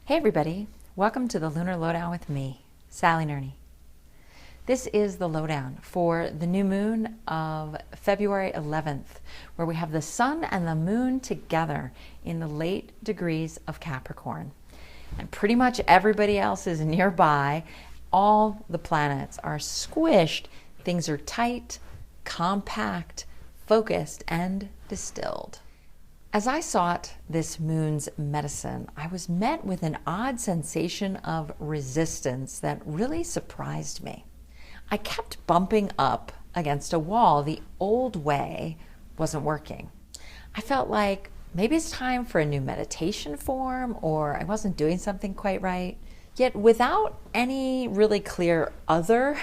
Hey everybody, welcome to the Lunar Lowdown with me, Sally Nerney. This is the lowdown for the new moon of February 11th, where we have the sun and the moon together in the late degrees of Capricorn. And pretty much everybody else is nearby. All the planets are squished. Things are tight, compact, focused, and distilled. As I sought this moon's medicine, I was met with an odd sensation of resistance that really surprised me. I kept bumping up against a wall. The old way wasn't working. I felt like maybe it's time for a new meditation form, or I wasn't doing something quite right. Yet without any really clear other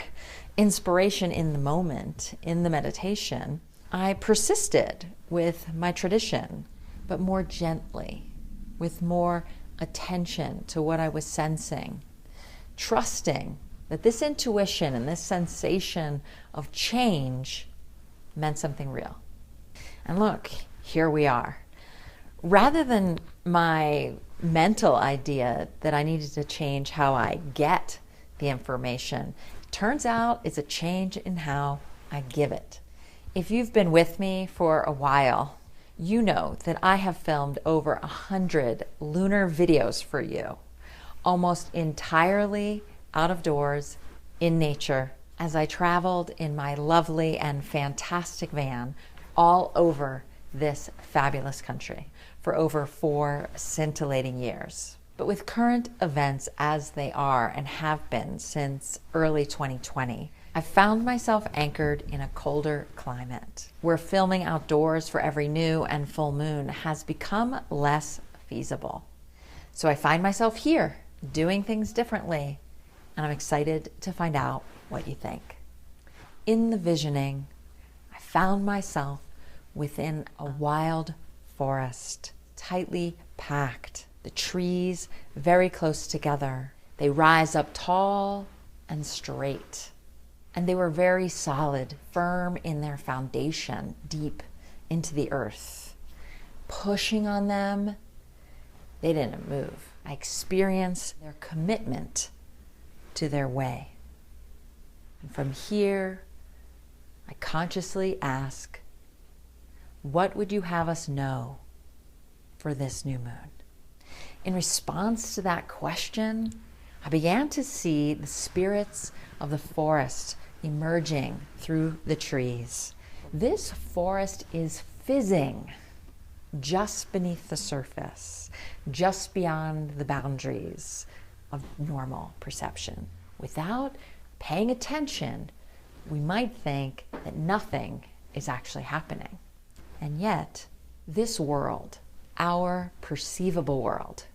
inspiration in the moment, in the meditation, I persisted with my tradition, but more gently, with more attention to what I was sensing, trusting that this intuition and this sensation of change meant something real. And look, here we are. Rather than my mental idea that I needed to change how I get the information, turns out it's a change in how I give it. If you've been with me for a while, you know that I have filmed over 100 lunar videos for you, almost entirely out of doors in nature, as I traveled in my lovely and fantastic van all over this fabulous country for over 4 scintillating years. But with current events as they are and have been since early 2020, I found myself anchored in a colder climate where filming outdoors for every new and full moon has become less feasible. So I find myself here doing things differently, and I'm excited to find out what you think. In the visioning, I found myself within a wild forest, tightly packed, the trees very close together. They rise up tall and straight. And they were very solid, firm in their foundation, deep into the earth. Pushing on them, they didn't move. I experienced their commitment to their way. And from here, I consciously ask, what would you have us know for this new moon? In response to that question, I began to see the spirits of the forest emerging through the trees. This forest is fizzing just beneath the surface, just beyond the boundaries of normal perception. Without paying attention, we might think that nothing is actually happening. And yet, this world, our perceivable world,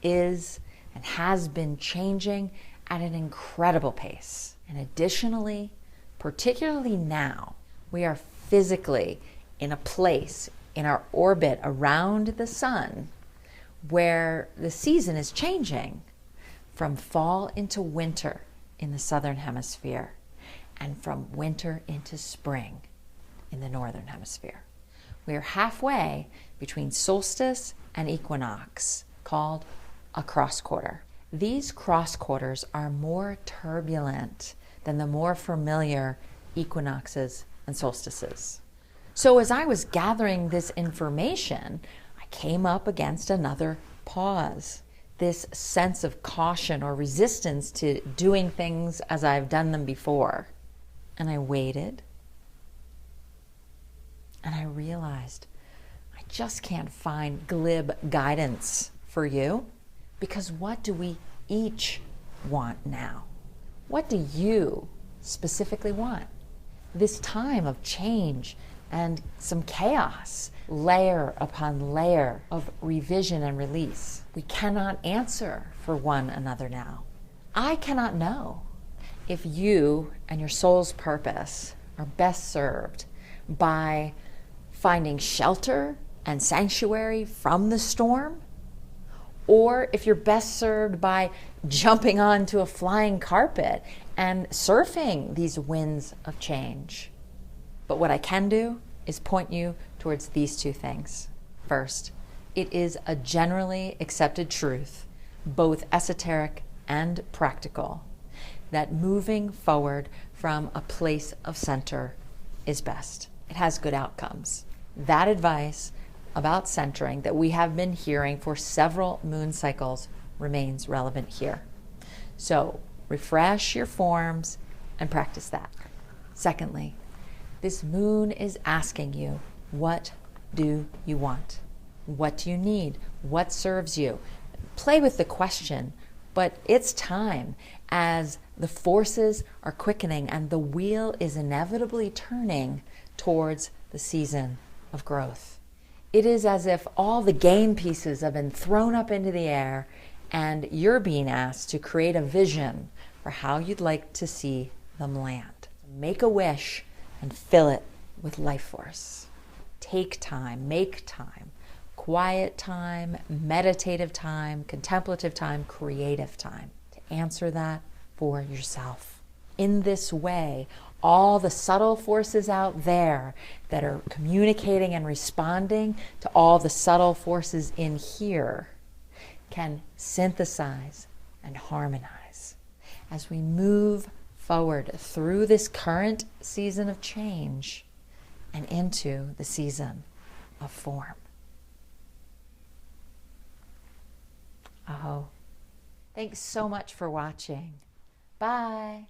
is and has been changing at an incredible pace. And additionally, particularly now, we are physically in a place in our orbit around the sun where the season is changing from fall into winter in the southern hemisphere and from winter into spring in the northern hemisphere. We are halfway between solstice and equinox, called a cross quarter. These cross quarters are more turbulent than the more familiar equinoxes and solstices. So as I was gathering this information, I came up against another pause. This sense of caution or resistance to doing things as I've done them before. And I waited. And I realized I just can't find glib guidance for you. Because what do we each want now? What do you specifically want? This time of change and some chaos, layer upon layer of revision and release. We cannot answer for one another now. I cannot know if you and your soul's purpose are best served by finding shelter and sanctuary from the storm, or if you're best served by jumping onto a flying carpet and surfing these winds of change. But what I can do is point you towards these two things. First, it is a generally accepted truth both esoteric and practical, that moving forward from a place of center is best. It has good outcomes. That advice about centering that we have been hearing for several moon cycles remains relevant here. So refresh your forms and practice that. Secondly, this moon is asking you, what do you want? What do you need? What serves you? Play with the question, but it's time as the forces are quickening and the wheel is inevitably turning towards the season of growth. It is as if all the game pieces have been thrown up into the air and you're being asked to create a vision for how you'd like to see them land. Make a wish and fill it with life force. Take time, make time, quiet time, meditative time, contemplative time, creative time to answer that for yourself. In this way, all the subtle forces out there that are communicating and responding to all the subtle forces in here can synthesize and harmonize as we move forward through this current season of change and into the season of form. Oh, thanks so much for watching. Bye.